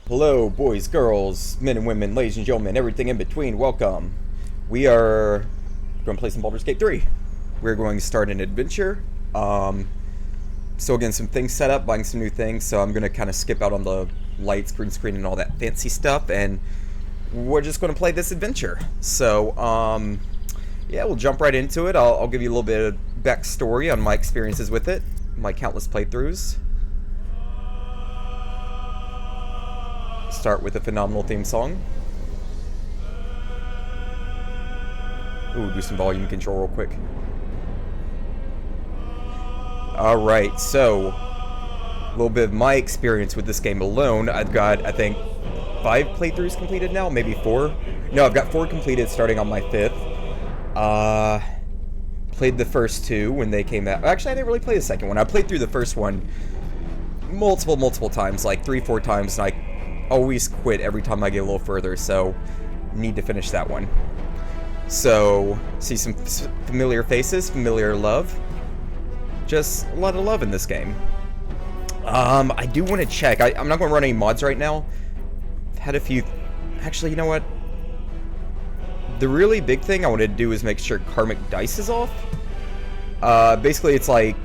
Hello, boys, girls, men and women, ladies and gentlemen, everything in between, welcome. We are going to play some Baldur's Gate 3. We're going to start an adventure. Still getting some things set up, buying some new things, so I'm going to kind of skip out on the lights, green screen, and all that fancy stuff, and we're just going to play this adventure. So, yeah, we'll jump right into it. I'll give you a little bit of backstory on my experiences with it, my countless playthroughs. Start with a phenomenal theme song. Ooh, do some volume control real quick. Alright, so a little bit of my experience with this game alone. I've got, I think, 5 playthroughs completed now, maybe 4. No, I've got 4 completed starting on my 5th. Played the first 2 when they came out. Actually, I didn't really play the second one. I played through the first one multiple times, like 3-4 times, and I always quit every time I get a little further, so need to finish that one. So, see some familiar faces, familiar love. Just a lot of love in this game. I do want to check. I'm not going to run any mods right now. I've had a few. Actually, you know what? The really big thing I want to do is make sure karmic dice is off. Basically, it's like,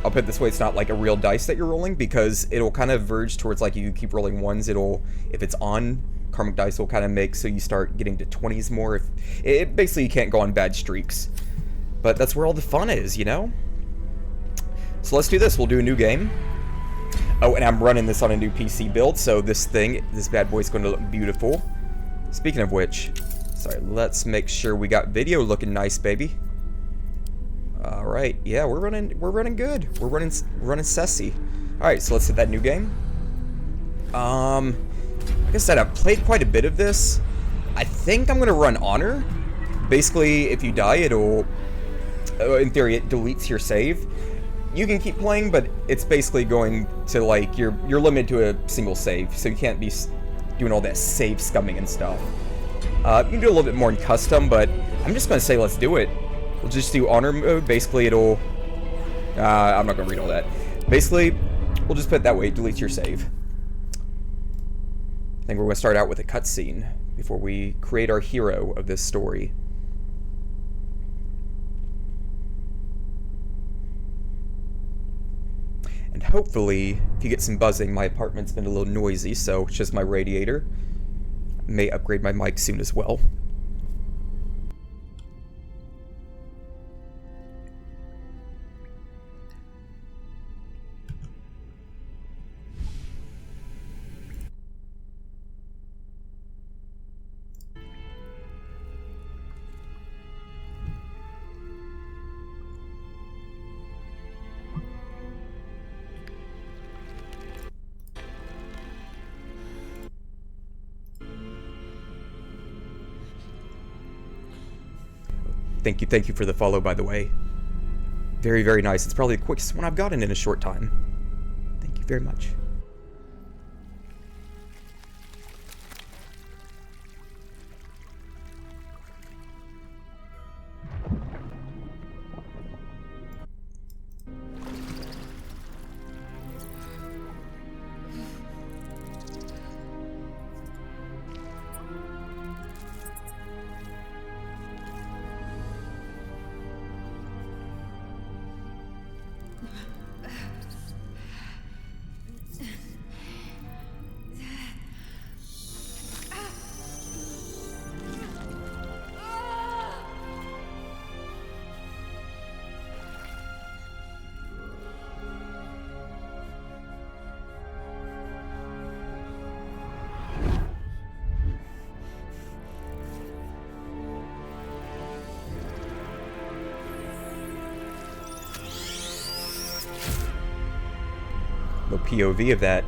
I'll put it this way, it's not like a real dice that you're rolling, because it'll kind of verge towards, like, you keep rolling ones, if it's on, karmic dice will kind of make so you start getting to 20s more. Basically, you can't go on bad streaks. But that's where all the fun is, you know? So let's do this. We'll do a new game. Oh, and I'm running this on a new PC build, so this bad boy's going to look beautiful. Speaking of which, sorry, let's make sure we got video looking nice, baby. Alright, yeah, we're running good. We're running sessy. Alright, so let's hit that new game. Like I said, I've played quite a bit of this. I think I'm gonna run Honor. Basically, if you die, it'll, in theory, it deletes your save. You can keep playing, but it's basically going to, like, you're limited to a single save, so you can't be doing all that save scumming and stuff. You can do a little bit more in custom, but I'm just gonna say let's do it. We'll just do Honor mode. Basically, it'll... I'm not going to read all that. Basically, we'll just put it that way. It deletes your save. I think we're going to start out with a cutscene before we create our hero of this story. And hopefully, if you get some buzzing, my apartment's been a little noisy, so it's just my radiator. May upgrade my mic soon as well. Thank you for the follow, by the way. Very, very nice. It's probably the quickest one I've gotten in a short time. Thank you very much. No POV of that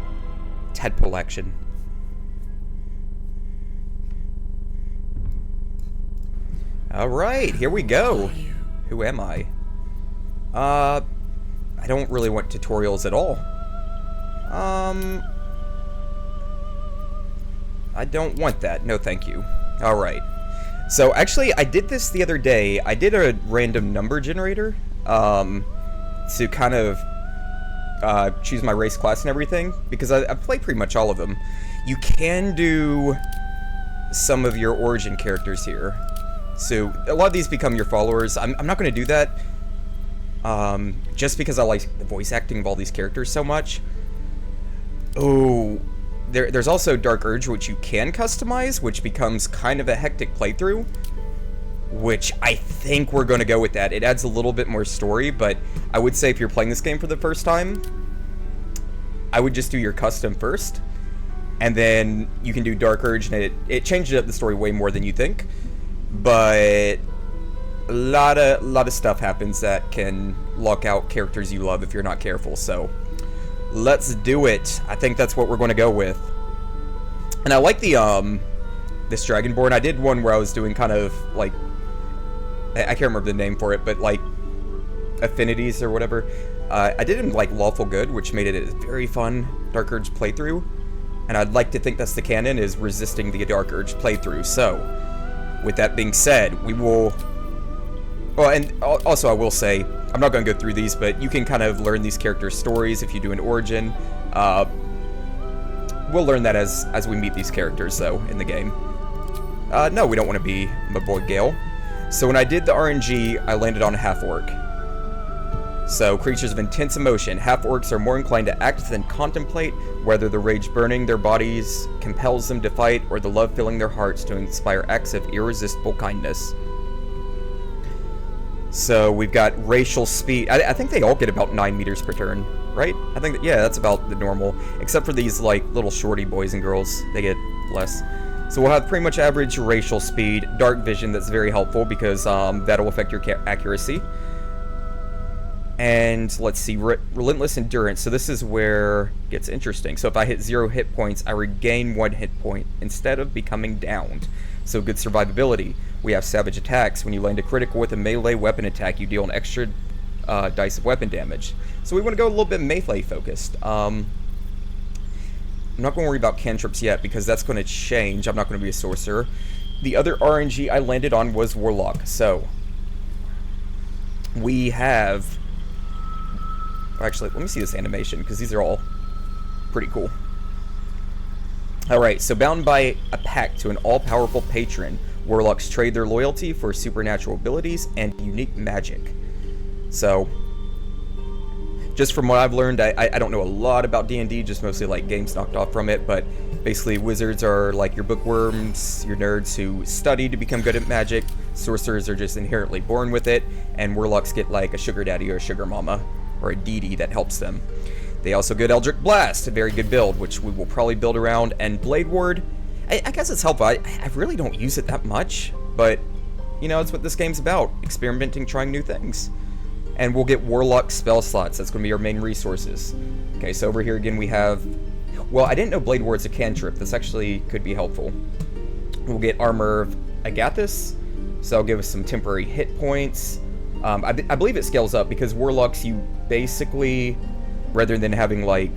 tadpole action. Alright, here we go. Who am I? I don't really want tutorials at all. I don't want that. No, thank you. Alright. So, actually, I did this the other day. I did a random number generator, to kind of choose my race, class, and everything, because I played pretty much all of them. You can do some of your origin characters here. So a lot of these become your followers. I'm not going to do that just because I like the voice acting of all these characters so much. Oh, there's also Dark Urge, which you can customize, which becomes kind of a hectic playthrough, which I think we're going to go with that. It adds a little bit more story, but I would say if you're playing this game for the first time, I would just do your custom first, and then you can do Dark Urge, and it changes up the story way more than you think, but a lot of stuff happens that can lock out characters you love if you're not careful, so let's do it. I think that's what we're going to go with. And I like the this Dragonborn. I did one where I was doing kind of like, I can't remember the name for it, but like affinities or whatever. I did in like Lawful Good, which made it a very fun Dark Urge playthrough. And I'd like to think that's the canon, is resisting the Dark Urge playthrough. So, with that being said, we will... Well, and also I will say, I'm not going to go through these, but you can kind of learn these characters' stories if you do an origin. We'll learn that as we meet these characters, though, in the game. No, we don't want to be my boy Gale. So when I did the RNG, I landed on half-orc. So, creatures of intense emotion. Half-orcs are more inclined to act than contemplate, whether the rage burning their bodies compels them to fight, or the love filling their hearts to inspire acts of irresistible kindness. So, we've got racial speed. I think they all get about 9 meters per turn, right? I think, yeah, that's about the normal. Except for these, like, little shorty boys and girls. They get less. So we'll have pretty much average racial speed. Dark vision, that's very helpful because that'll affect your accuracy. And let's see, relentless endurance. So this is where it gets interesting. So if I hit 0 hit points, I regain 1 hit point instead of becoming downed. So good survivability. We have savage attacks. When you land a critical with a melee weapon attack, you deal an extra dice of weapon damage. So we want to go a little bit melee focused. I'm not going to worry about cantrips yet because that's going to change. I'm not going to be a sorcerer. The other RNG I landed on was Warlock. So we have... Actually, let me see this animation, because these are all pretty cool. Alright, so bound by a pact to an all-powerful patron, Warlocks trade their loyalty for supernatural abilities and unique magic. So, just from what I've learned, I don't know a lot about D&D, just mostly like games knocked off from it, but basically wizards are like your bookworms, your nerds who study to become good at magic, sorcerers are just inherently born with it, and warlocks get like a sugar daddy or a sugar mama, or a deity that helps them. They also get Eldritch Blast, a very good build, which we will probably build around, and Blade Ward, I guess it's helpful. I really don't use it that much, but, you know, it's what this game's about, experimenting, trying new things. And we'll get Warlock spell slots, that's going to be our main resources. Okay, so over here again we have, well, I didn't know Blade Ward's a cantrip, this actually could be helpful. We'll get Armor of Agathis, so that'll give us some temporary hit points. I believe it scales up because Warlocks, you basically, rather than having like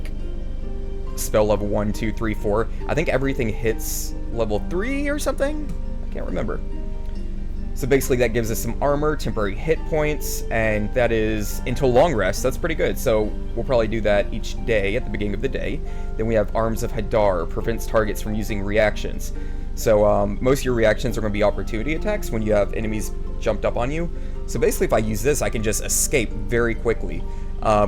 spell level 1, 2, 3, 4, I think everything hits level 3 or something? I can't remember. So basically that gives us some armor, temporary hit points, and that is until long rest. That's pretty good. So we'll probably do that each day at the beginning of the day. Then we have Arms of Hadar, prevents targets from using reactions. So most of your reactions are going to be opportunity attacks when you have enemies jumped up on you. So basically if I use this, I can just escape very quickly.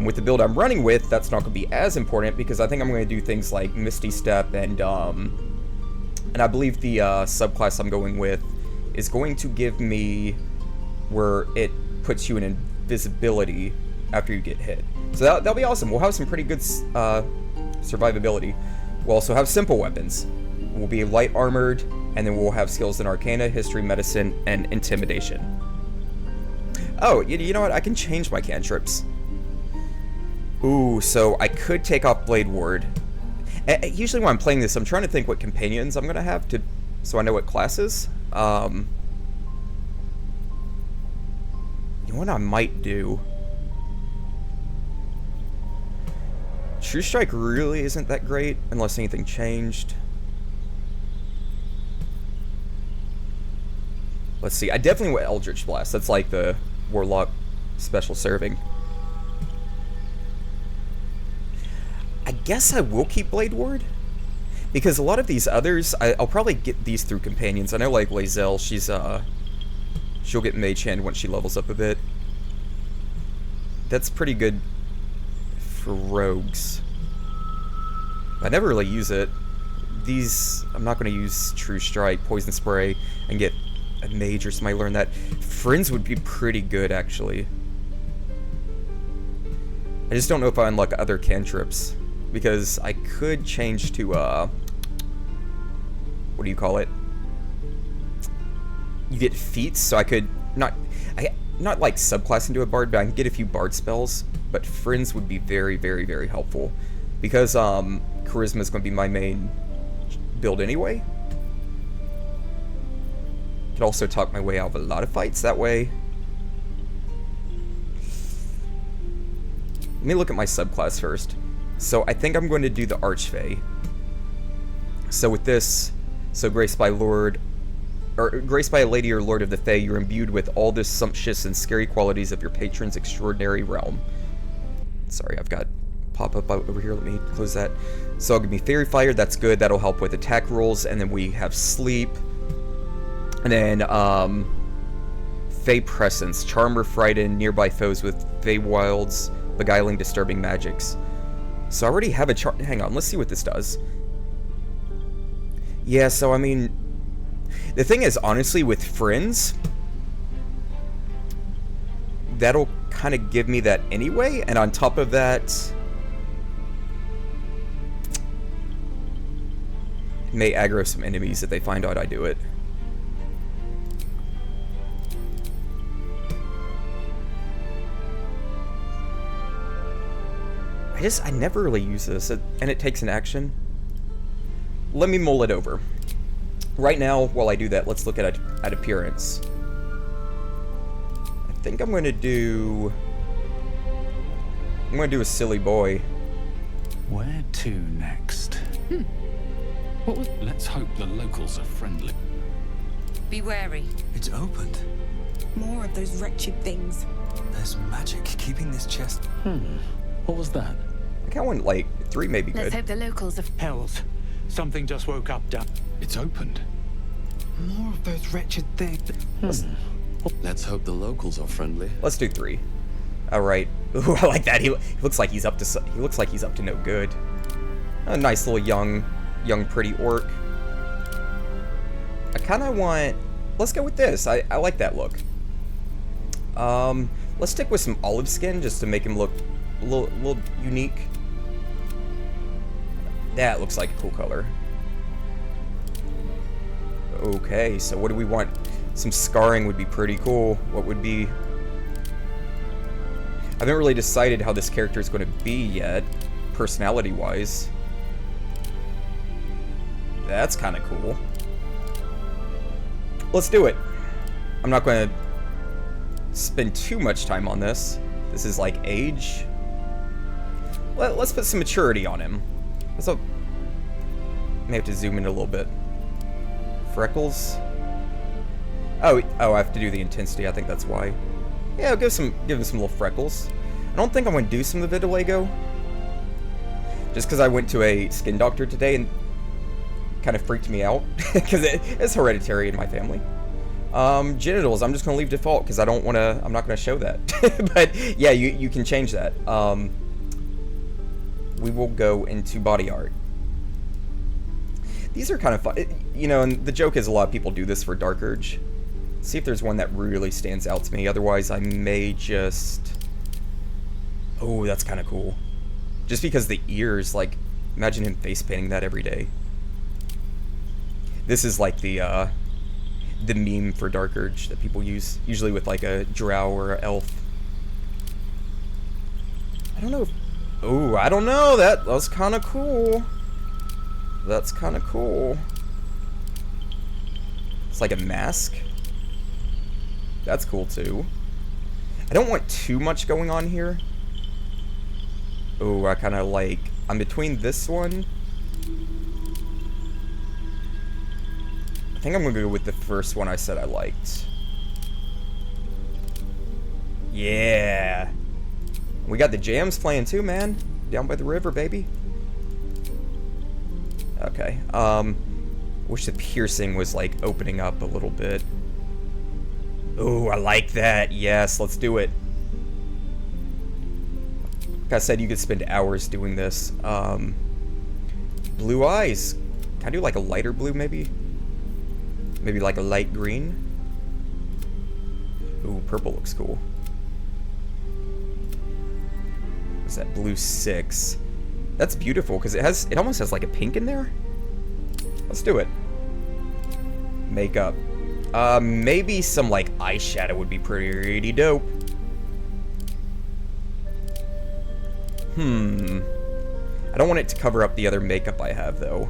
With the build I'm running with, that's not going to be as important because I think I'm going to do things like Misty Step and I believe the subclass I'm going with is going to give me where it puts you in invisibility after you get hit. So that'll be awesome. We'll have some pretty good survivability. We'll also have simple weapons. We'll be light armored, and then we'll have skills in Arcana, History, Medicine, and Intimidation. Oh, you know what? I can change my cantrips. Ooh, so I could take off Blade Ward. Usually when I'm playing this, I'm trying to think what companions I'm going to have to, so I know what classes. You know what I might do? True Strike really isn't that great unless anything changed. Let's see, I definitely want Eldritch Blast. That's like the Warlock special serving. guess I will keep Blade Ward. Because a lot of these others, I'll probably get these through companions. I know, like, Lae'zel, she'll get Mage Hand once she levels up a bit. That's pretty good for rogues. I never really use it. These, I'm not going to use True Strike, Poison Spray, and get a Mage or somebody learn that. Friends would be pretty good, actually. I just don't know if I unlock other cantrips. Because I could change to, what do you call it? You get feats, so I could not like subclass into a bard, but I can get a few bard spells. But friends would be very, very, very helpful. Because, charisma is going to be my main build anyway. Could also talk my way out of a lot of fights that way. Let me look at my subclass first. So I think I'm going to do the Archfey. So with this, so graced by Lord, or graced by a lady or lord of the Fae, you're imbued with all the sumptuous and scary qualities of your patron's extraordinary realm. Sorry, I've got pop-up over here. Let me close that. So I'll give me Fairy Fire. That's good. That'll help with attack rolls. And then we have Sleep. And then Fey Presence. Charm or frighten nearby foes with Fey Wilds, beguiling disturbing magics. So I already have a chart. Hang on, let's see what this does. Yeah, so I mean, the thing is, honestly, with friends, that'll kind of give me that anyway, and on top of that, it may aggro some enemies if they find out I do it. I never really use this, and it takes an action. Let me mull it over. Right now, while I do that, let's look at appearance. I think I'm going to do a silly boy. Where to next? Let's hope the locals are friendly. Be wary. It's opened. More of those wretched things. There's magic keeping this chest. What was that? I kind of want, like, 3 may be Let's good. hope the locals are... Hells. Something just woke up down. It's opened. More of those wretched things. Let's hope the locals are friendly. Let's do 3. All right. Ooh, I like that. He looks like he's up to. He looks like he's up to no good. A nice little young, pretty orc. I kind of want. Let's go with this. I like that look. Let's stick with some olive skin just to make him look a little unique. That looks like a cool color. Okay, so what do we want? Some scarring would be pretty cool. What would be... I haven't really decided how this character is going to be yet, personality-wise. That's kind of cool. Let's do it. I'm not going to spend too much time on this. This is like age. Let's put some maturity on him. So, may have to zoom in a little bit. Freckles. Oh, I have to do the intensity. I think that's why. Yeah, I'll give him some little freckles. I don't think I'm going to do some of the vitiligo. Just because I went to a skin doctor today and kind of freaked me out. Because it's hereditary in my family. Genitals, I'm just going to leave default because I'm not going to show that. But yeah, you can change that. We will go into body art. These are kind of fun. You know, and the joke is a lot of people do this for Dark Urge. See if there's one that really stands out to me. Otherwise, I may just... Oh, that's kind of cool. Just because the ears, like, imagine him face painting that every day. This is like the meme for Dark Urge that people use, usually with like a drow or an elf. I don't know if... Oh, I don't know. That was kind of cool. That's kind of cool. It's like a mask. That's cool too. I don't want too much going on here. Oh, I kind of like... I'm between this one. I think I'm going to go with the first one I said I liked. Yeah. We got the jams playing too, man. Down by the river, baby. Okay. Wish the piercing was, like, opening up a little bit. Ooh, I like that. Yes, let's do it. Like I said, you could spend hours doing this. Blue eyes. Can I do, like, a lighter blue, maybe? Maybe, like, a light green? Ooh, purple looks cool. What's that? Blue 6. That's beautiful, because it almost has, like, a pink in there? Let's do it. Makeup. Maybe some, like, eyeshadow would be pretty dope. I don't want it to cover up the other makeup I have, though.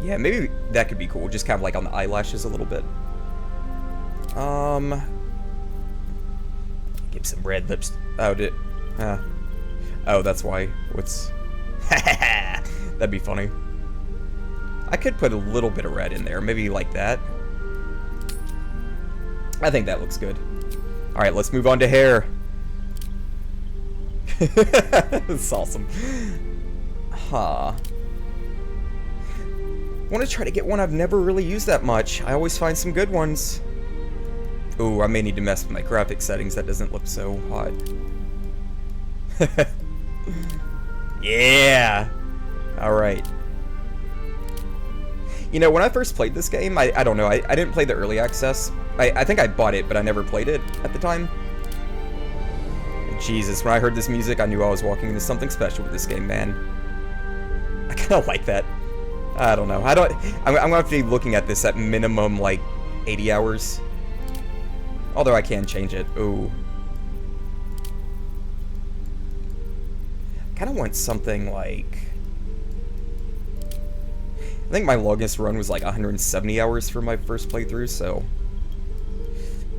Yeah, maybe that could be cool. Just kind of, like, on the eyelashes a little bit. Give some red lips. Oh, oh, that's why. What's... That'd be funny. I could put a little bit of red in there. Maybe like that. I think that looks good. Alright, let's move on to hair. That's awesome. Huh. I want to try to get one I've never really used that much. I always find some good ones. Ooh, I may need to mess with my graphic settings. That doesn't look so hot. Yeah! Alright. You know, when I first played this game, I don't know, I didn't play the early access. I think I bought it, but I never played it at the time. Jesus, when I heard this music, I knew I was walking into something special with this game, man. I kind of like that. I don't know. I'm gonna have to be looking at this at minimum, like, 80 hours. Although I can change it. Ooh. I kind of want something like... I think my longest run was like 170 hours for my first playthrough, so...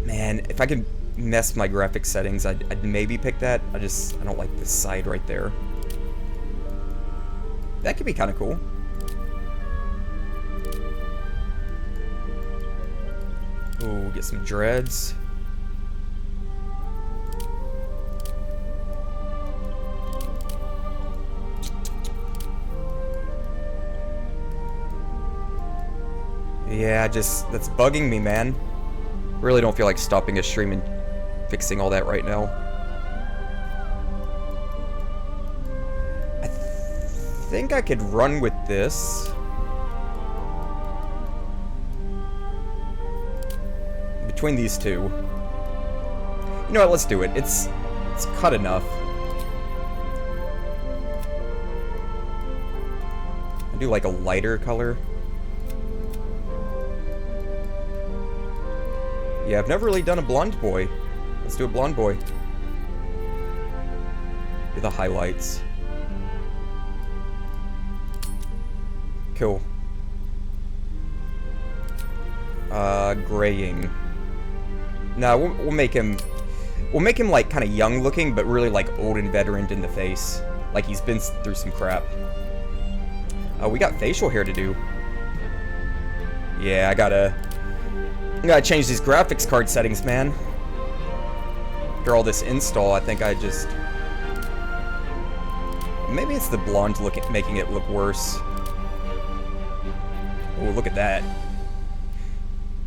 Man, if I could mess with my graphic settings, I'd maybe pick that. I don't like this side right there. That could be kind of cool. Ooh, get some dreads. Yeah, that's bugging me, man. Really don't feel like stopping a stream and fixing all that right now. I think I could run with this. Between these two. You know what, let's do it. It's cut enough. I'll do like a lighter color. Yeah, I've never really done a blonde boy. Let's do a blonde boy. Do the highlights. Cool. Graying. No, we'll make him like kind of young looking, but really like old and veteran in the face. Like he's been through some crap. We got facial hair to do. Yeah, I gotta change these graphics card settings, man. After all this install, I think maybe it's the blonde making it look worse. Oh, look at that.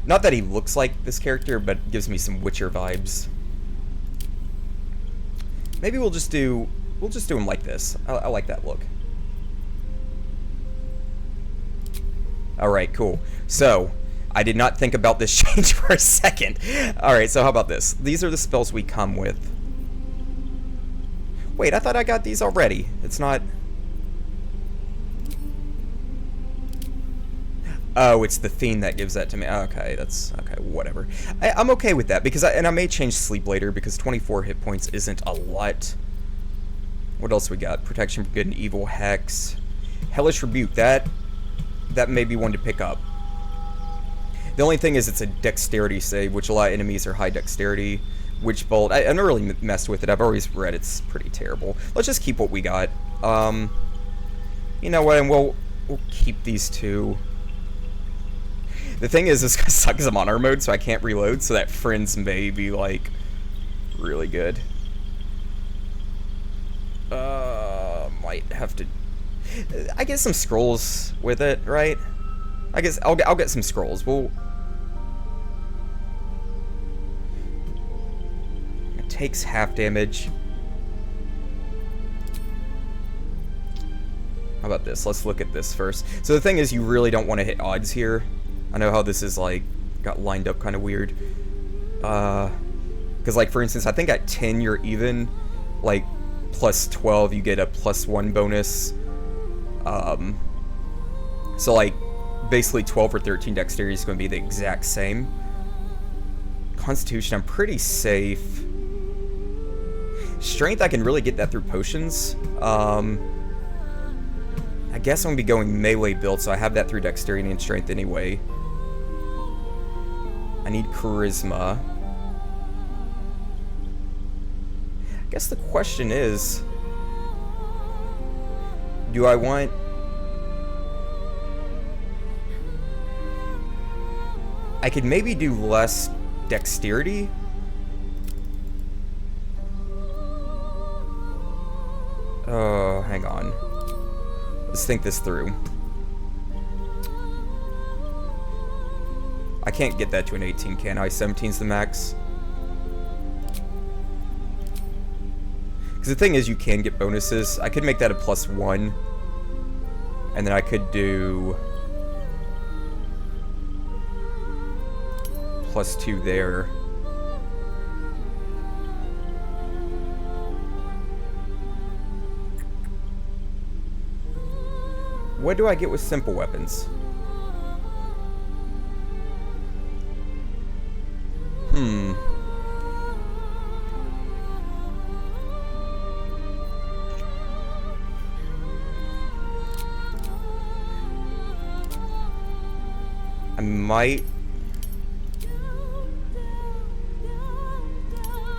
Not that he looks like this character, but gives me some Witcher vibes. Maybe we'll just do him like this. I like that look. Alright, cool. So, I did not think about this change for a second. Alright, so how about this? These are the spells we come with. Wait, I thought I got these already. It's not... Oh, it's the Fiend that gives that to me. Okay, okay, whatever. I'm okay with that, because I may change sleep later, because 24 hit points isn't a lot. What else we got? Protection from good and evil, Hex. Hellish Rebuke, that may be one to pick up. The only thing is it's a dexterity save, which a lot of enemies are high dexterity. Witch Bolt, I never really messed with it. I've always read it's pretty terrible. Let's just keep what we got. You know what, and we'll keep these two. The thing is, this gonna suck because I'm on armor mode, so I can't reload, so that Friends may be, like, really good. Might have to I get some scrolls with it, right? I guess I'll get some scrolls. It takes half damage. How about this? Let's look at this first. So the thing is, you really don't want to hit odds here. I know how this is, like, got lined up kind of weird. Because, like, for instance, I think at 10 you're even. Like, plus 12 you get a +1 bonus. So, like, basically 12 or 13 dexterity is going to be the exact same. Constitution, I'm pretty safe. Strength, I can really get that through potions. I guess I'm going to be going melee build, so I have that through dexterity and strength anyway. I need charisma. I guess the question is, do I want... I could maybe do less dexterity. Oh, hang on. Let's think this through. I can't get that to an 18, can I? 17's the max. Because the thing is, you can get bonuses. I could make that a +1. And then I could do... +2 there. What do I get with simple weapons? I might...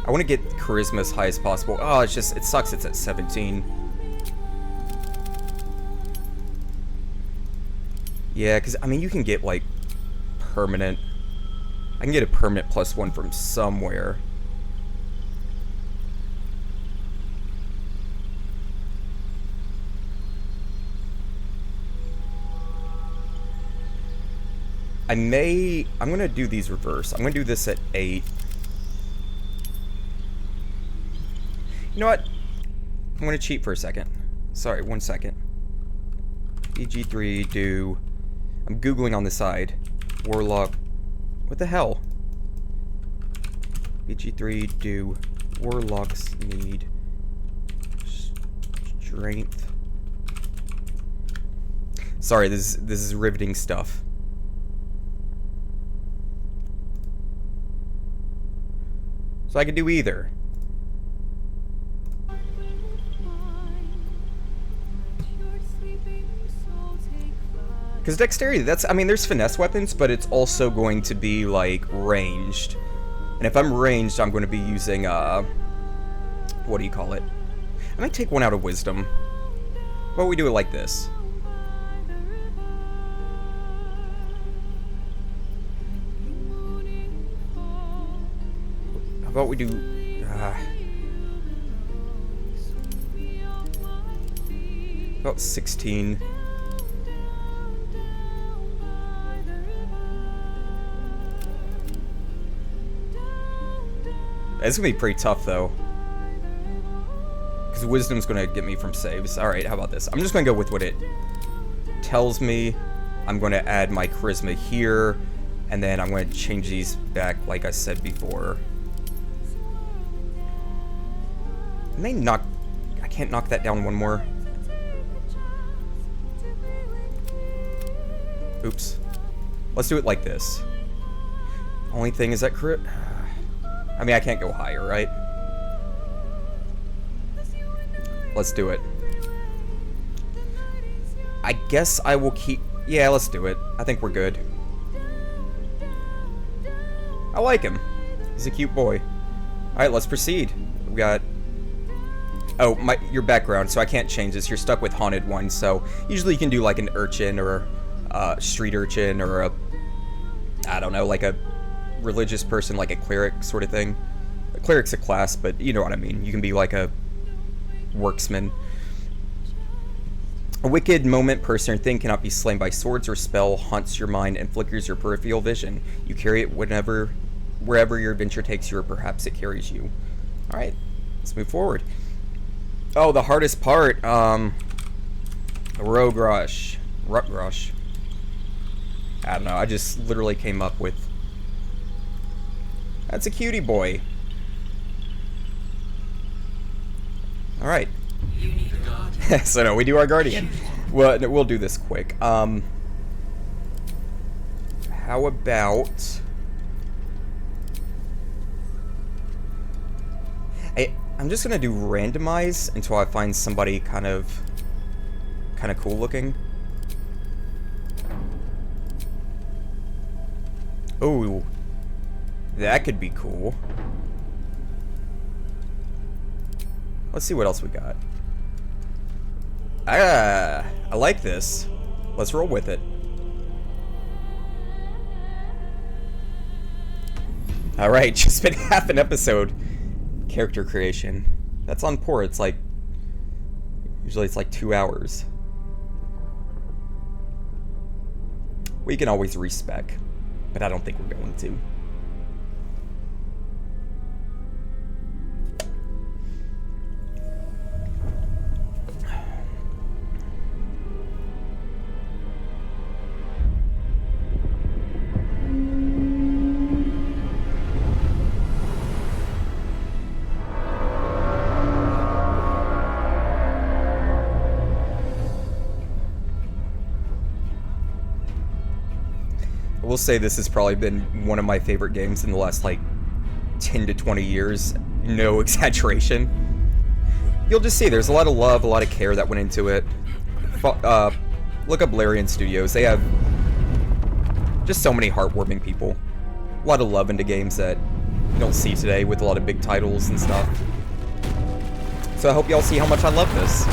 I want to get charisma as high as possible. Oh, it's just, it sucks it's at 17. Yeah, because, I mean, you can get, like, permanent. I can get a permanent +1 from somewhere. I'm going to do these reverse. I'm going to do this at 8. You know what? I'm going to cheat for a second. Sorry, 1 second. EG3 do... I'm Googling on the side. Warlock. What the hell? EG3 do... Warlocks need... Strength. Sorry, this is riveting stuff. So I could do either. Because dexterity, that's, I mean, there's finesse weapons, but it's also going to be, like, ranged. And if I'm ranged, I'm going to be using, what do you call it? I might take one out of wisdom. How about we do it like this? How about we do, about 16. It's gonna be pretty tough, though. Because wisdom's gonna get me from saves. Alright, how about this? I'm just gonna go with what it tells me. I'm gonna add my charisma here. And then I'm gonna change these back, like I said before. I can't knock that down one more. Oops. Let's do it like this. Only thing is that I mean, I can't go higher, right? Let's do it. I guess I will keep... Yeah, let's do it. I think we're good. I like him. He's a cute boy. Alright, let's proceed. We got... Oh, your background, so I can't change this. You're stuck with Haunted One, so usually you can do like an urchin or a street urchin or a... I don't know, like a religious person, like a cleric sort of thing. A cleric's a class, but you know what I mean. You can be like a worksman. A wicked moment, person or thing cannot be slain by swords or spell, haunts your mind, and flickers your peripheral vision. You carry it wherever your adventure takes you, or perhaps it carries you. Alright, let's move forward. Oh, the hardest part, Rogue Rush. Rut Rush. I don't know, I just literally came up with... That's a cutie boy. Alright. So no, we do our guardian. Well, no, we'll do this quick. How about... I'm just gonna do randomize until I find somebody kind of cool looking. Oh, that could be cool. Let's see what else we got. I like this. Let's roll with it. Alright, just spent half an episode. Character creation. That's on poor. It's like... Usually it's like 2 hours. We can always respec, but I don't think we're going to. I will say this has probably been one of my favorite games in the last, like, 10 to 20 years. No exaggeration. You'll just see there's a lot of love, a lot of care that went into it. Look up Larian Studios. They have just so many heartwarming people. A lot of love into games that you don't see today with a lot of big titles and stuff. So I hope y'all see how much I love this.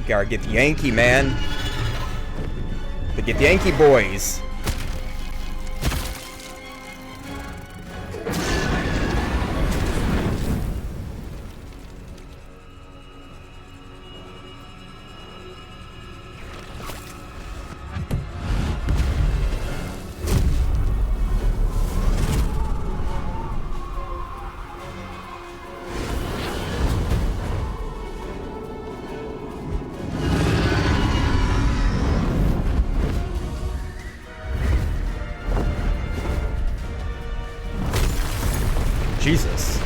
Gotta get the Yankee, man. But get the Yankee boys. Jesus.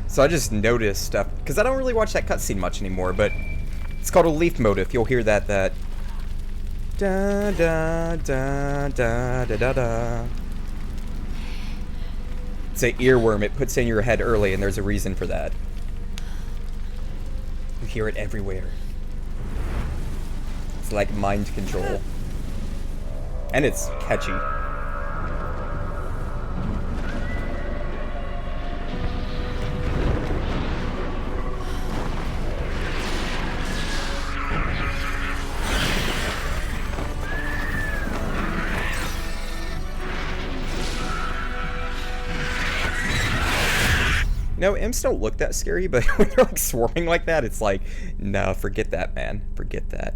So I just noticed stuff, because I don't really watch that cutscene much anymore, but it's called a leaf motif. You'll hear that da da da da da da da. It's an earworm. It puts in your head early, and there's a reason for that. You hear it everywhere. It's like mind control. And it's catchy. No, imps don't look that scary, but when they're like swarming like that, it's like, no, forget that, man. Forget that.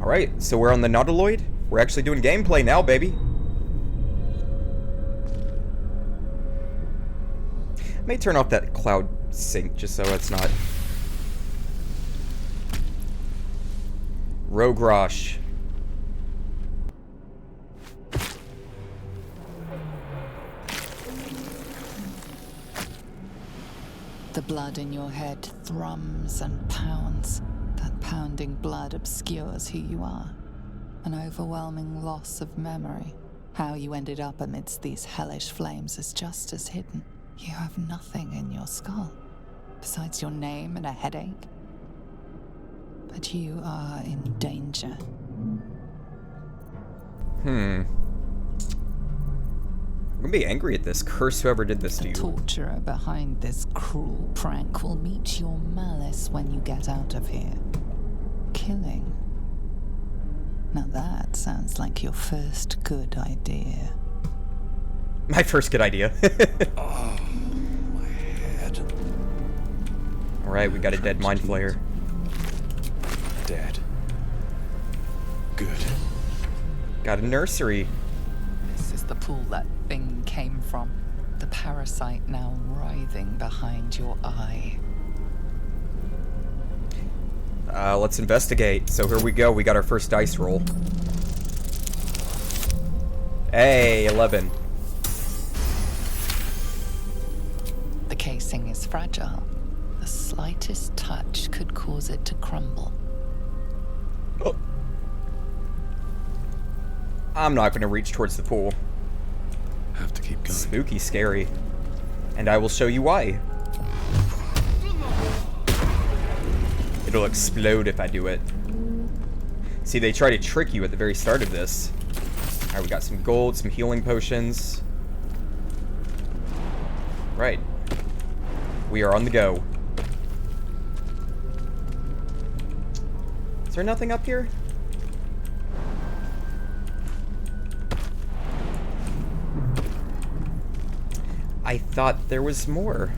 Alright, so we're on the Nautiloid. We're actually doing gameplay now, baby. I may turn off that cloud sync just so it's not... Rogrosh. The blood in your head thrums and pounds. That pounding blood obscures who you are. An overwhelming loss of memory. How you ended up amidst these hellish flames is just as hidden. You have nothing in your skull, besides your name and a headache. But you are in danger. I'm gonna be angry at this. Curse whoever did this to you. The torturer behind this cruel prank will meet your malice when you get out of here. Killing. Now that sounds like your first good idea. My first good idea. Oh, my head. Alright, we got a dead mind flayer. Dead. Good. Got a nursery. This is the pool that thing came from. The parasite now writhing behind your eye. Let's investigate. So here we go. We got our first dice roll. Hey, 11. The casing is fragile. The slightest touch could cause it to crumble. Oh. I'm not going to reach towards the pool. Have to keep going. Spooky scary. And I will show you why. It'll explode if I do it. See, they try to trick you at the very start of this. Alright, we got some gold, some healing potions. Right. We are on the go. Is there nothing up here? I thought there was more.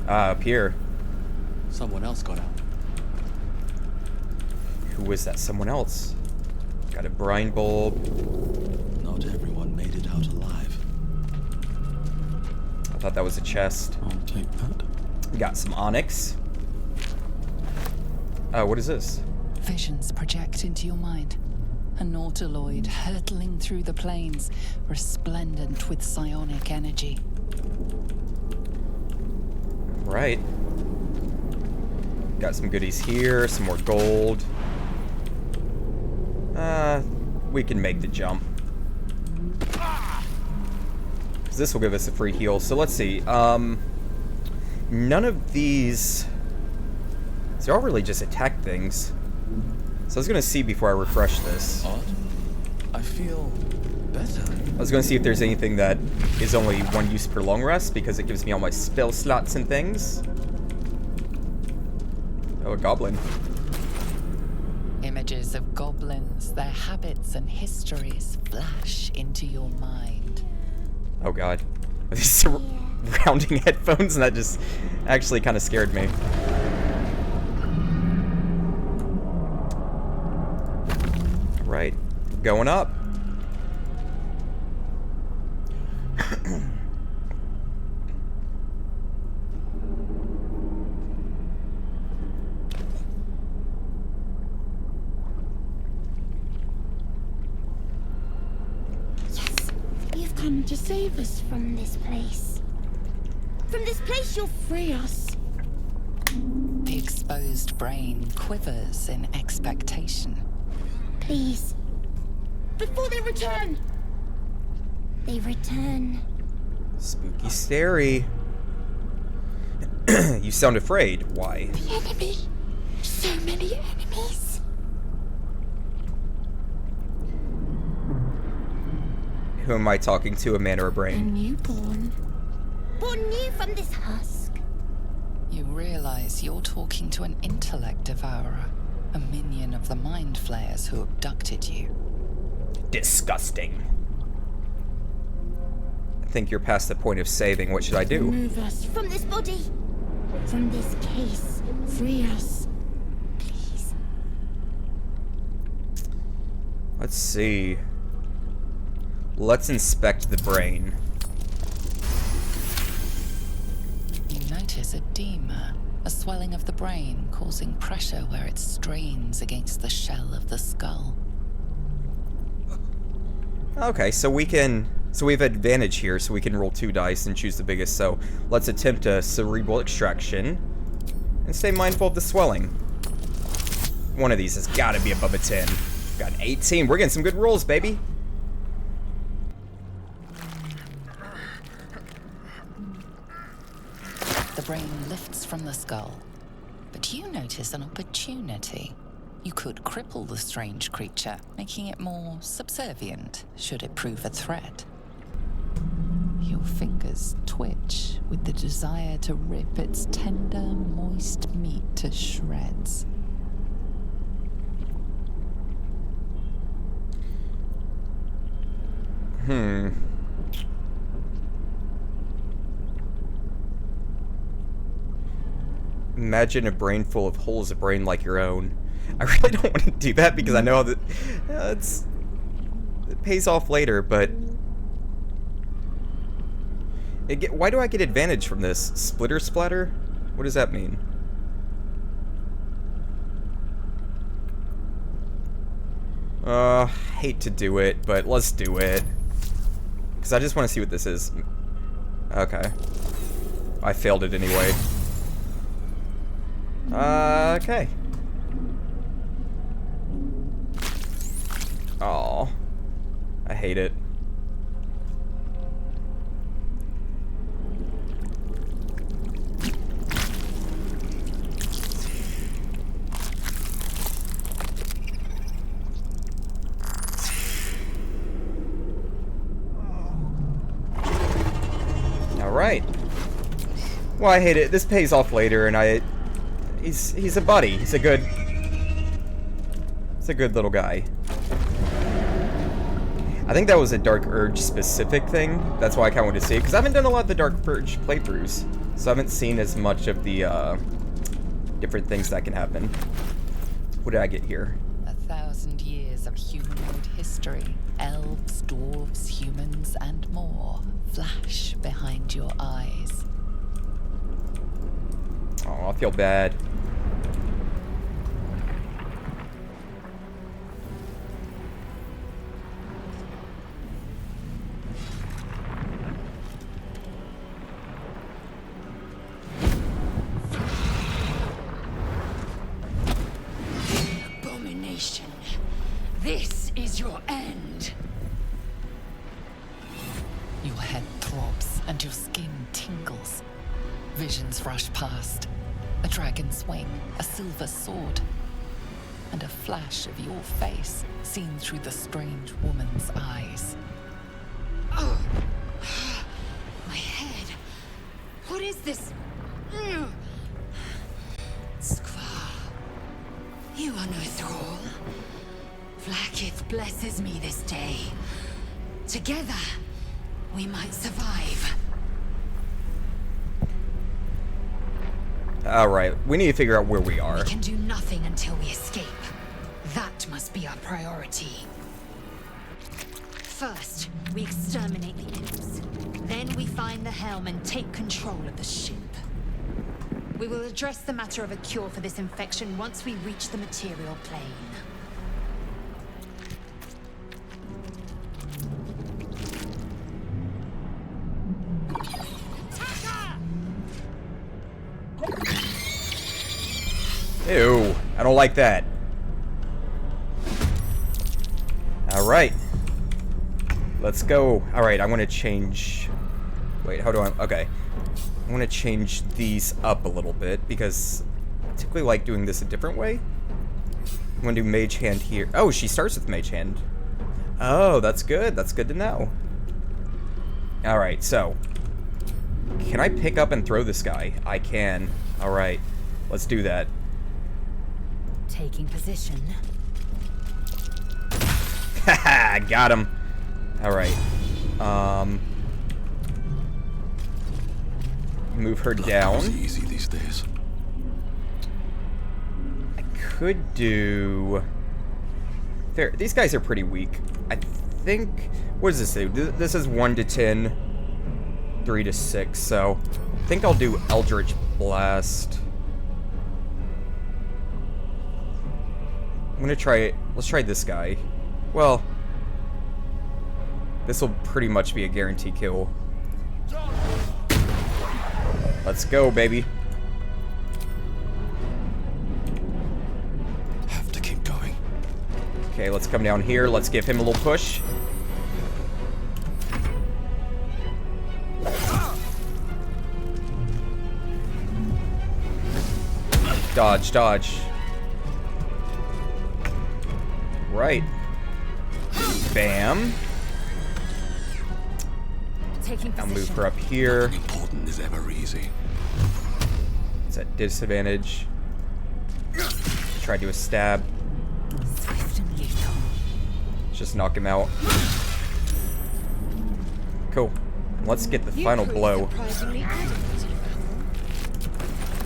Up here. Someone else got out. Who was that someone else? Got a brine bulb. Not everyone made it out alive. I thought that was a chest. I'll take that. We got some onyx. What is this? Visions project into your mind. A nautiloid hurtling through the plains, resplendent with psionic energy. Right. Got some goodies here, some more gold. We can make the jump. 'Cause this will give us a free heal. So let's see. None of these... They're all really just attack things. So I was gonna see before I refresh this. Odd. I feel better. I was gonna see if there's anything that is only one use per long rest, because it gives me all my spell slots and things. Oh, a goblin. Images of goblins, their habits and histories flash into your mind. Oh god. These surrounding headphones, and that just actually kind of scared me. Right, going up. Yes, you've come to save us from this place. From this place, you'll free us. The exposed brain quivers in expectation. Please. Before they return. They return. Spooky scary. You sound afraid. Why? The enemy. So many enemies. Who am I talking to, a man or a A brain? newborn. Born new from this husk. You realize you're talking to an intellect devourer. A A minion of the Mind Flayers who abducted you. Disgusting. I think you're past the point of saving. What should I do? Remove us from this body. From this case. Free us. Please. Let's see. Let's inspect the brain. You notice edema, a swelling of the brain causing pressure where it strains against the shell of the skull. Okay, so we have advantage here, so we can roll 2 dice and choose the biggest. So let's attempt a cerebral extraction and stay mindful of the swelling. One of these has got to be above a 10. Got an 18. We're getting some good rolls, baby. The brain lifts from the skull, but you notice an opportunity. You could cripple the strange creature, making it more subservient, should it prove a threat. Your fingers twitch with the desire to rip its tender, moist meat to shreds. Imagine a brain full of holes, a brain like your own. I really don't want to do that because I know that it pays off later, but why do I get advantage from this? Splitter splatter? What does that mean? Hate to do it, but let's do it. Because I just want to see what this is. Okay. I failed it anyway. Okay. Oh, I hate it. All right. Well, I hate it. This pays off later, and he's a buddy. He's a good little guy. I think that was a Dark Urge specific thing. That's why I kind of wanted to see it, because I haven't done a lot of the Dark Urge playthroughs, so I haven't seen as much of the different things that can happen. What did I get here? 1,000 years of humanoid history. Elves, dwarves, humans, and more flash behind your eyes. Oh, I feel bad. Abomination. This is your end. Your head throbs and your skin tingles. Visions rush past. A dragon's wing, a silver sword, and a flash of your face seen through the strange woman's eyes. Oh. My head. What is this? Skvar. You are no thrall. Vlaakith blesses me this day. Together, we might survive. Alright, we need to figure out where we are. We can do nothing until we escape. That must be our priority. First, we exterminate the imps. Then we find the helm and take control of the ship. We will address the matter of a cure for this infection once we reach the material plane. Ew, I don't like that. Alright. Let's go. Alright, I want to change... Wait, how do I... Okay. I want to change these up a little bit, because I typically like doing this a different way. I'm going to do Mage Hand here. Oh, she starts with Mage Hand. Oh, that's good. That's good to know. Alright, so... Can I pick up and throw this guy? I can. Alright. Let's do that. Taking position. Haha, got him. Alright. Move her down. Easy these days. I could do... There, these guys are pretty weak. I think... What does this do? This is 1 to 10, 3 to 6, so... I think I'll do Eldritch Blast. I'm gonna try it. Let's try this guy. Well... This will pretty much be a guarantee kill. Let's go, baby. Have to keep going. Okay, let's come down here. Let's give him a little push. Dodge, dodge. Right. Bam. I'll move her up here. Nothing important is ever easy. It's at disadvantage. Try to do a stab. Swift and lethal. Just knock him out. Cool. Let's get the final blow. Surprisingly adequate.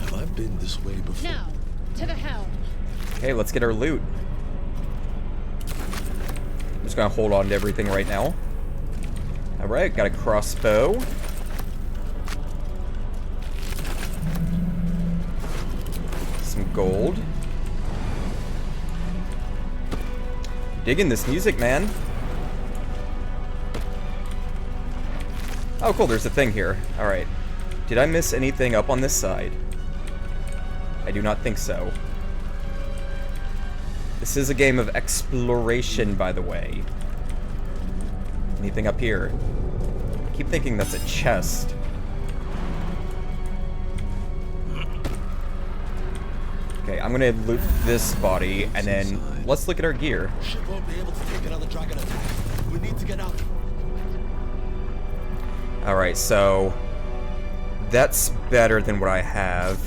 Have I been this way before? Now, to the helm. Okay, let's get our loot. I'm just gonna hold on to everything right now. Alright, got a crossbow. Some gold. Digging this music, man. Oh, cool, there's a thing here. Alright. Did I miss anything up on this side? I do not think so. This is a game of exploration, by the way. Anything up here? I keep thinking that's a chest. Okay, I'm gonna loot this body, and then let's look at our gear. Ship won't be able to take another dragon attack. We need to get out. Alright, so... That's better than what I have.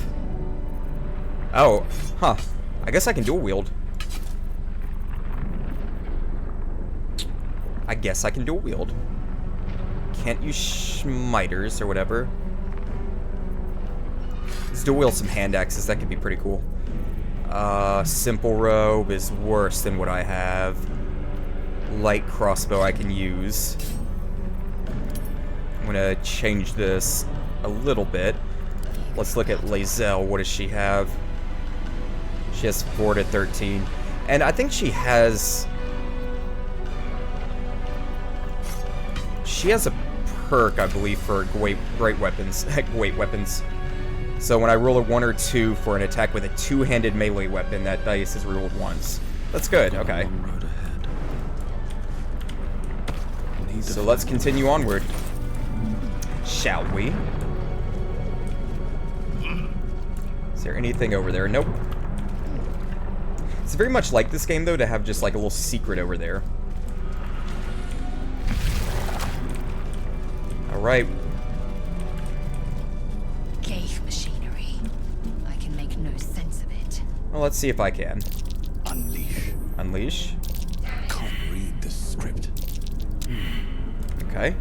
Oh, huh. I guess I can dual wield. I guess I can dual wield. Can't use schmiters or whatever. Let's dual wield some hand axes. That could be pretty cool. Simple robe is worse than what I have. Light crossbow I can use. I'm gonna change this a little bit. Let's look at Lae'zel. What does she have? She has 4 to 13. And I think she has... She has a perk, I believe, for great weapons. Great weapons. So when I roll a 1 or 2 for an attack with a two-handed melee weapon, that dice is rerolled once. That's good, okay. Road ahead. So let's continue onward. Shall we? Is there anything over there? Nope. It's very much like this game, though, to have just like a little secret over there. Alright. Ghaik machinery. I can make no sense of it. Well, let's see if I can. Unleash. Unleash. Can't read the script. Okay.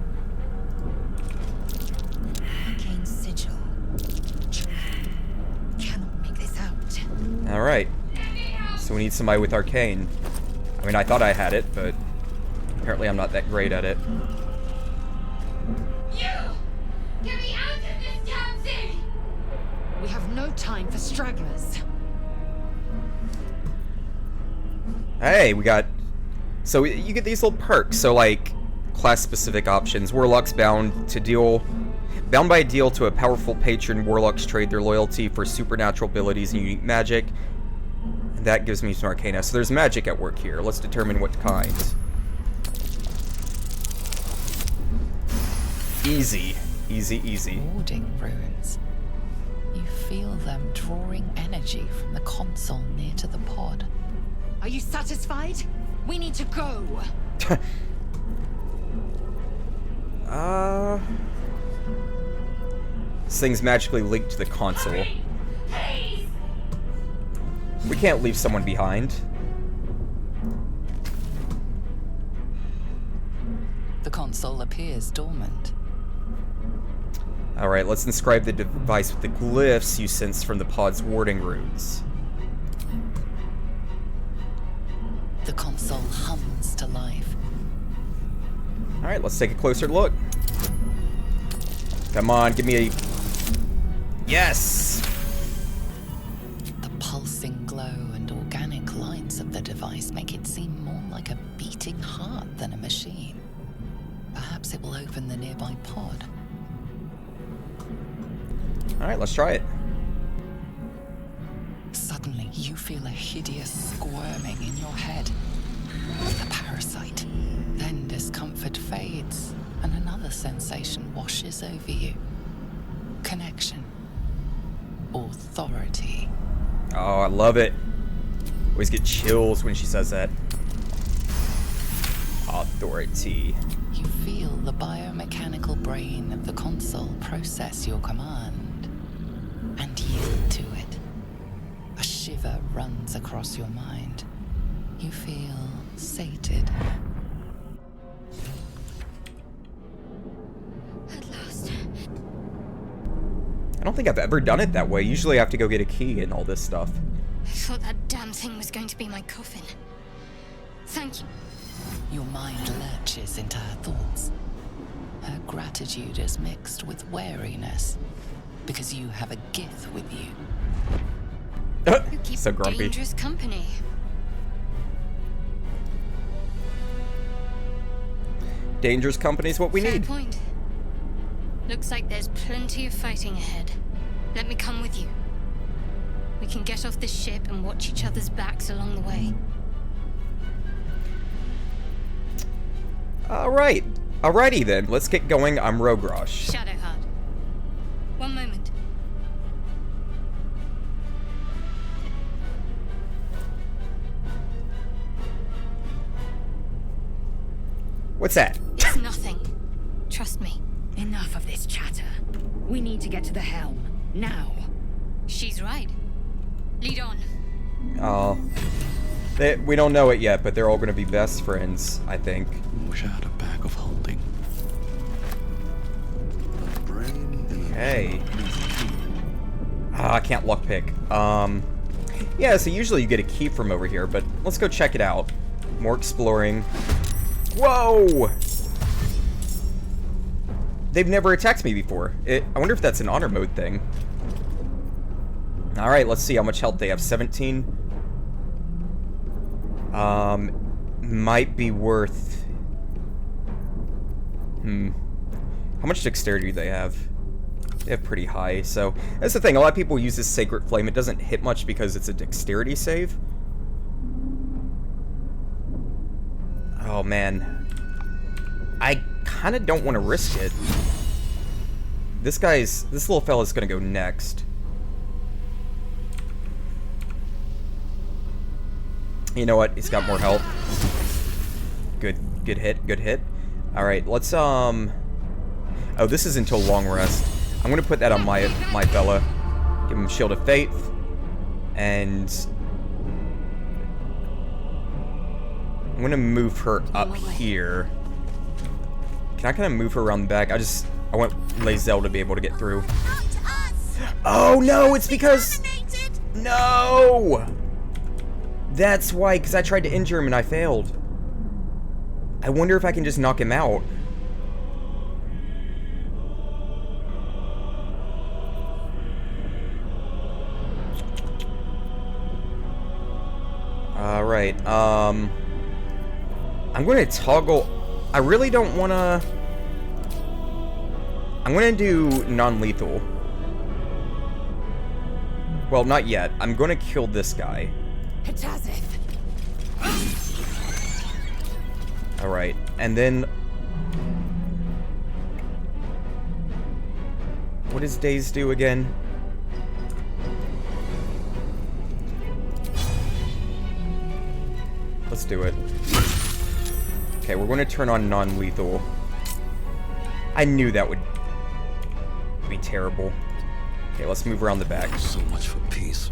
Arcane sigil. Cannot make this out. Alright. So we need somebody with arcane. I mean, I thought I had it, but apparently I'm not that great at it. You! Get me out of this damn thing! We have no time for stragglers. Hey, we got... So you get these little perks. So, like, class-specific options. Warlocks bound by a deal to a powerful patron. Warlocks trade their loyalty for supernatural abilities and unique magic. And that gives me some arcana. So there's magic at work here. Let's determine what kind. Easy. Easy, easy. Warding runes. You feel them drawing energy from the console near to the pod. Are you satisfied? We need to go. This thing's magically linked to the console. Please! We can't leave someone behind. The console appears dormant. Alright, let's inscribe the device with the glyphs you sense from the pod's warding runes. The console hums to life. Alright, let's take a closer look. Come on, give me a... Yes! The pulsing glow and organic lines of the device make it seem more like a beating heart than a machine. Perhaps it will open the nearby pod. Alright, let's try it. Suddenly, you feel a hideous squirming in your head. The parasite. Then discomfort fades, and another sensation washes over you. Connection. Authority. Oh, I love it. Always get chills when she says that. Authority. You feel the biomechanical brain of the console process your command and yield to it. A shiver runs across your mind. You feel sated. At last. I don't think I've ever done it that way. Usually I have to go get a key and all this stuff. I thought that damn thing was going to be my coffin. Thank you. Your mind lurches into her thoughts. Her gratitude is mixed with wariness, because you have a gift with you. You keep So grumpy. dangerous company. Dangerous company is what we Fair need. point. Looks like there's plenty of fighting ahead. Let me come with you. We can get off this ship and watch each other's backs along the way. Alright. Alrighty then. Let's get going. I'm Rogrosh. Shadowheart. One moment. What's that? It's nothing. Trust me. Enough of this chatter. We need to get to the helm. Now. She's right. Lead on. Oh. We don't know it yet, but they're all going to be best friends, I think. Wish I had a bag of holding. A brain in a Hey. I can't lockpick. Yeah, so usually you get a key from over here, but let's go check it out. More exploring. Whoa! They've never attacked me before. I wonder if that's an honor mode thing. Alright, let's see how much health they have. 17. Might be worth... How much dexterity do they have? They have pretty high, so... That's the thing, a lot of people use this Sacred Flame. It doesn't hit much because it's a dexterity save. Oh, man. I kind of don't want to risk it. This little fella's gonna go next. You know what? He's got more health. Good hit. Alright, let's, Oh, this is until long rest. I'm gonna put that on my fella. Give him Shield of Faith. And... I'm gonna move her up here. Can I kind of move her around the back? I want Lae'zel to be able to get through. Oh no, it's because... No! That's why, because I tried to injure him and I failed. I wonder if I can just knock him out. Alright, I'm gonna toggle... I really don't wanna... I'm gonna do non-lethal. Well, not yet. I'm gonna kill this guy. Alright, and then... What does Daze do again? Let's do it. Okay, we're going to turn on non-lethal. I knew that would be terrible. Okay, let's move around the back. So much for peace.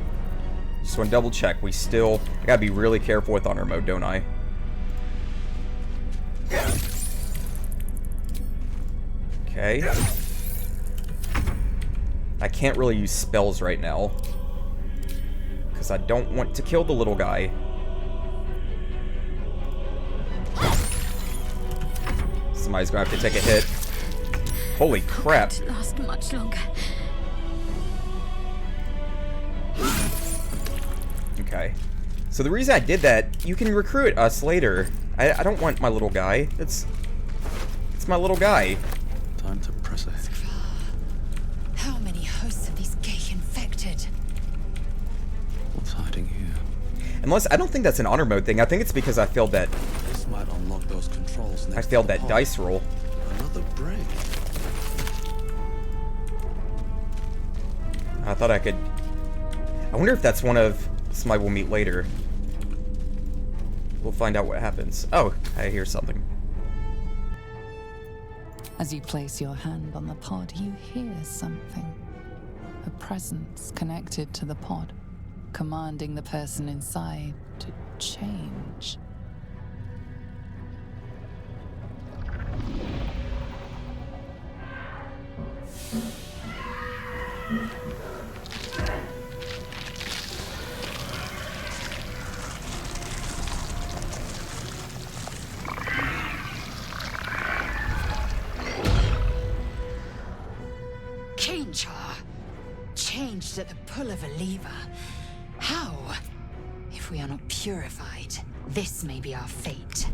Just want to double check. I gotta be really careful with honor mode, don't I? Okay. I can't really use spells right now, because I don't want to kill the little guy. Somebody's gonna have to take a hit. Holy crap. It won't last much longer. Okay. So the reason I did that, you can recruit us later. I don't want my little guy. It's my little guy. Time to press ahead. How many hosts of these gay infected? What's hiding here? Unless, I don't think that's an honor mode thing. I think it's because I failed that, This might unlock those controls next I failed to the that pod. dice roll. Another break. I thought I could... I wonder if that's one of somebody we'll meet later. We'll find out what happens. Oh, I hear something. As you place your hand on the pod, you hear something. A presence connected to the pod, commanding the person inside to change. Changed at the pull of a lever. How? If we are not purified, this may be our fate.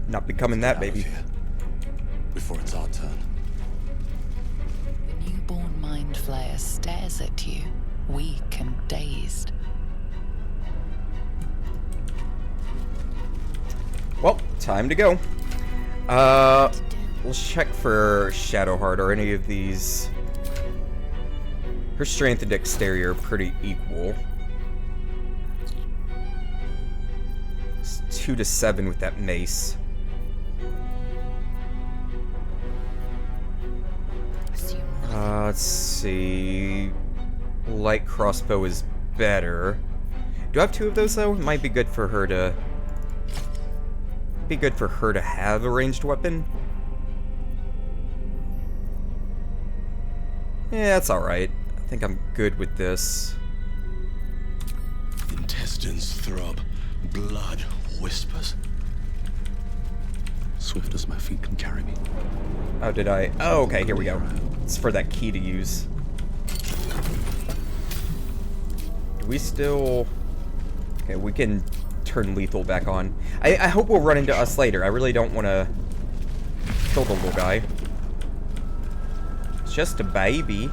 Not becoming that, Out of baby. here. Before it's our turn. The newborn mind flayer stares at you, weak and dazed. Well, time to go. Let's check for Shadowheart or any of these. Her strength and dexterity are pretty equal. It's 2 to 7 with that mace. Let's see. Light crossbow is better. Do I have 2 of those though? It might be good for her to. Be good for her to have a ranged weapon. Yeah, that's alright. I think I'm good with this. Intestines throb. Blood whispers. Swift as my feet can carry me. Oh, did I? Oh, okay, here we go. It's for that key to use. Do we still... Okay, we can turn lethal back on. I hope we'll run into us later. I really don't want to kill the little guy. It's just a baby.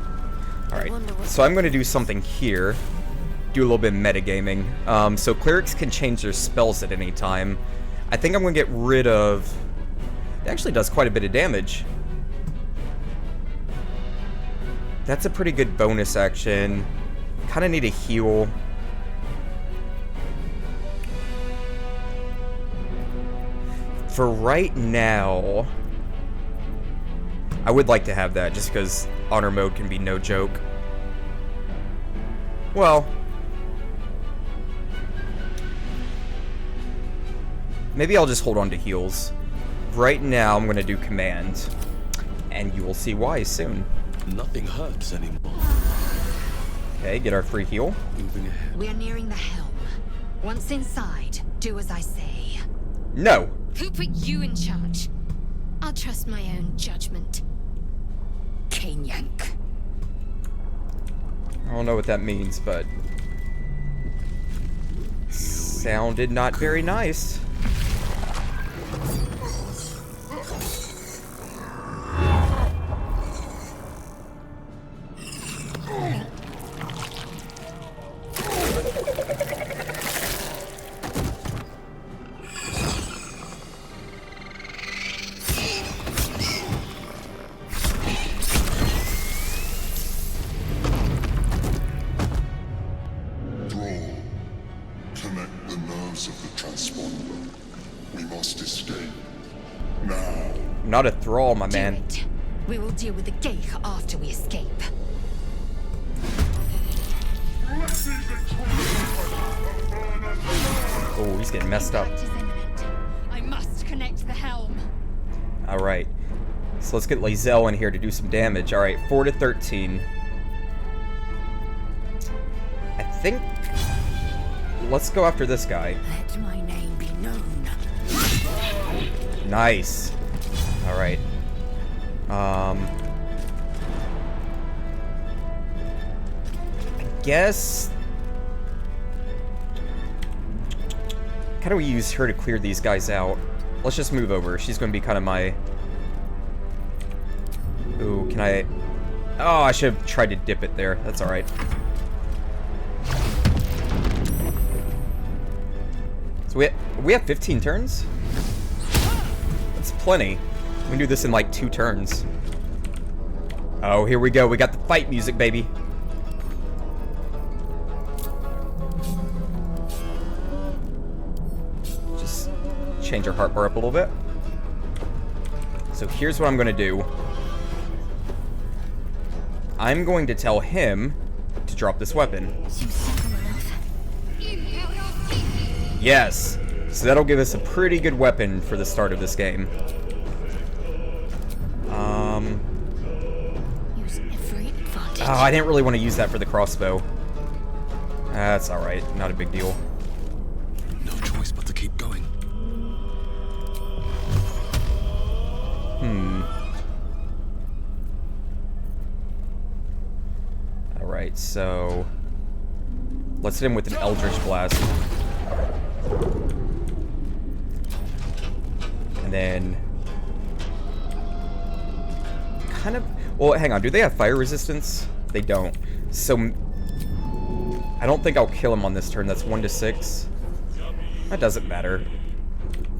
Alright, so I'm going to do something here. Do a little bit of metagaming. So clerics can change their spells at any time. I think I'm going to get rid of... It actually does quite a bit of damage. That's a pretty good bonus action. Kind of need a heal. For right now, I would like to have that just because honor mode can be no joke. Well, maybe I'll just hold on to heals. Right now, I'm going to do command, and you will see why soon. Nothing hurts anymore. Okay, get our free heal. Moving ahead. We are nearing the helm. Once inside, do as I say. No! Who put you in charge? I'll trust my own judgment. Cane yank. I don't know what that means, but... Sounded not very nice. Connect the nerves of the transponder. We must escape. Now. I'm not a thrall, my Do man. it. We will deal with the Geich after we escape. Blessing! She's getting messed up. Impact is imminent. I must connect the helm. Alright. So let's get Lae'zel in here to do some damage. Alright, 4 to 13. I think... Let's go after this guy. Let my name be known. Nice. Alright. I guess... How do we use her to clear these guys out? Let's just move over. She's going to be kind of my... Ooh, can I... Oh, I should have tried to dip it there. That's alright. So we have 15 turns? That's plenty. We can do this in like 2 turns. Oh, here we go. We got the fight music, baby. Just change our heart bar up a little bit. So here's what I'm going to do. I'm going to tell him to drop this weapon. Yes. So that'll give us a pretty good weapon for the start of this game. Oh, I didn't really want to use that for the crossbow. That's alright. Not a big deal. No choice but to keep going. Alright, so... Let's hit him with an Eldritch Blast. And then... Kind of... Well, hang on. Do they have fire resistance? They don't. So... I don't think I'll kill him on this turn. That's 1 to 6. That doesn't matter.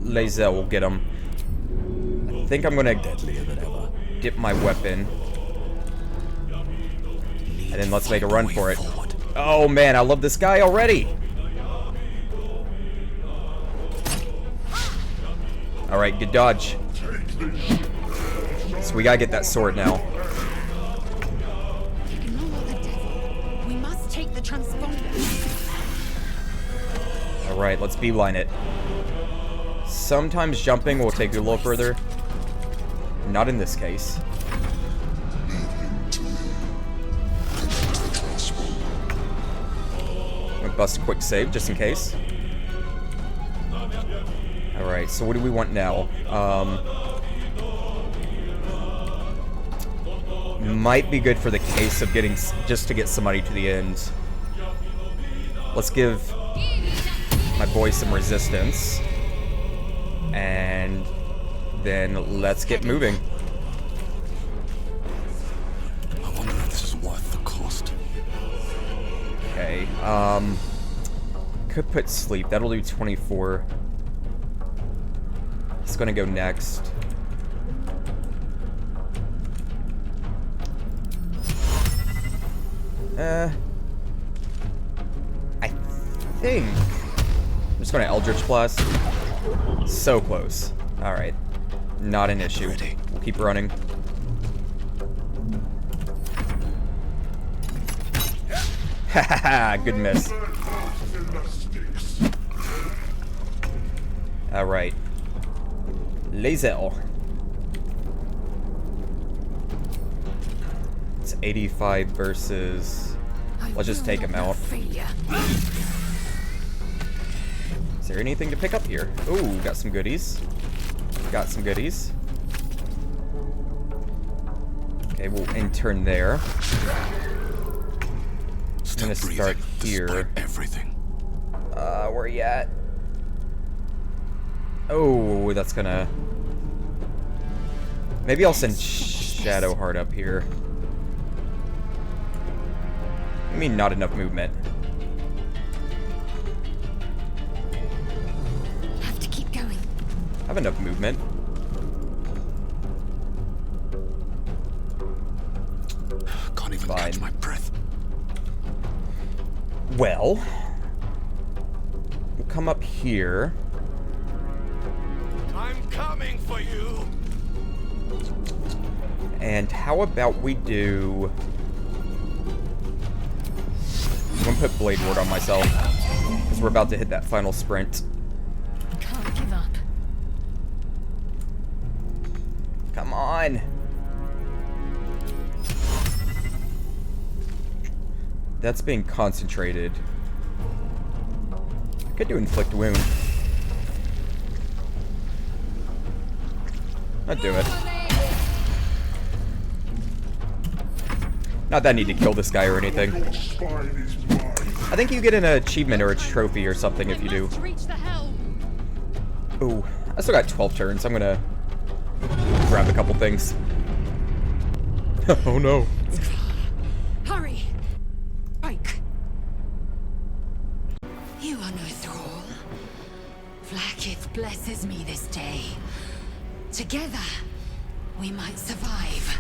Lae'zel will get him. I think I'm gonna dip my weapon. And then let's make a run for it. Oh man, I love this guy already! Alright, good dodge. So we gotta get that sword now. Ignore the devil. We must take the transponder. Alright, let's beeline it. Sometimes jumping will take you a little further. Not in this case. I'm gonna bust a quick save just in case. Alright, so what do we want now? Might be good for the case of getting, just to get somebody to the end. Let's give my boy some resistance. And then let's get moving. I wonder if this is worth the cost. Okay, could put sleep. That'll do 24. It's gonna go next. I think I'm just gonna Eldritch Blast. So close. Alright. Not an issue. We'll keep running. Hahaha, good miss. Alright. Lae'zel. It's 85 versus... Let's just take him out. Is there anything to pick up here? Ooh, got some goodies. Got some goodies. Okay, we'll intern there. I'm gonna start here. Everything. Where are you at? Oh, that's gonna... Maybe I'll send Shadowheart up here. I mean, not enough movement. Have to keep going. I have enough movement. Can't even catch my breath. Well, we'll come up here. I'm coming for you. And how about we do... I'm gonna put Blade Ward on myself, because we're about to hit that final sprint. on! That's being concentrated. I could do inflict wound. I'll do it. Not that I need to kill this guy or anything. I think you get an achievement or a trophy or something if you do. Ooh, I still got 12 turns. I'm gonna grab a couple things. Oh no. Hurry! Strike! You are no thrall. Vlaakith blesses me this day. Together, we might survive.